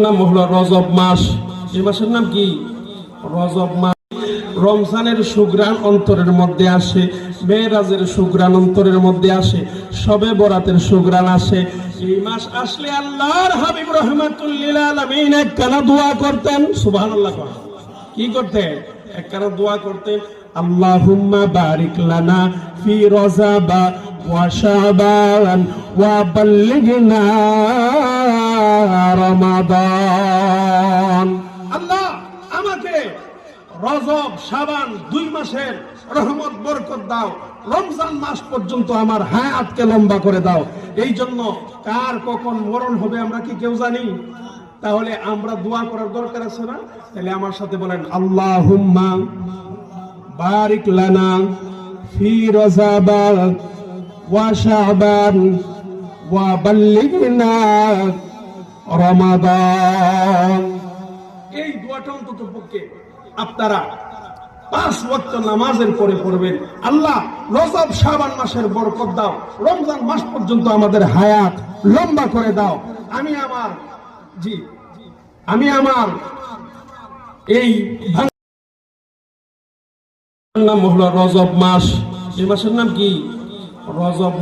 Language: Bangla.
নাম হলো রজব মাস। এই মাসের নাম কি? রজব মাস। রমজানের সুগ্রাণ অন্তরের মধ্যে আসে, মেরাজের সুগ্রাণ অন্তরের মধ্যে আসে, শবে বরাতের সুগ্রাণ আসে। এই মাস আসলে আল্লাহর হাবিব রাহমাতুল লিল আলামিন একখানা দোয়া করতেন। সুবহানাল্লাহ। কি করতেন? একখানা দোয়া করতেন, আল্লাহুম্মা বারিক লানা ফি রজাবা ওয়া শাবান ওয়া বাল্লিগনা রমাদান। আল্লাহ আমাকে রজব শাবান 2 মাসের রহমত বরকত দাও, রমজান মাস পর্যন্ত আমার হায়াতকে লম্বা করে দাও। এই জন্য কার কখন মরণ হবে আমরা কি কেউ জানি? তাহলে আমরা দোয়া করার দরকার আছে না? তাহলে আমার সাথে বলেন, আল্লাহুম্মা বারিক লানা ফি রজাবা ওয়া শাবান ওয়া বাল্লিগনা রমাদান। এই দোয়াটা অন্তত পক্ষে আপনারা 5 ওয়াক্ত নামাজের পরে পড়বেন। আল্লাহ রজব শাবান মাসের বরকত দাও, রমজান মাস পর্যন্ত আমাদের হায়াত লম্বা করে দাও। আমি আমার এই নাম হলো রজব মাস। এই মাসের নাম কি? রজব মাস।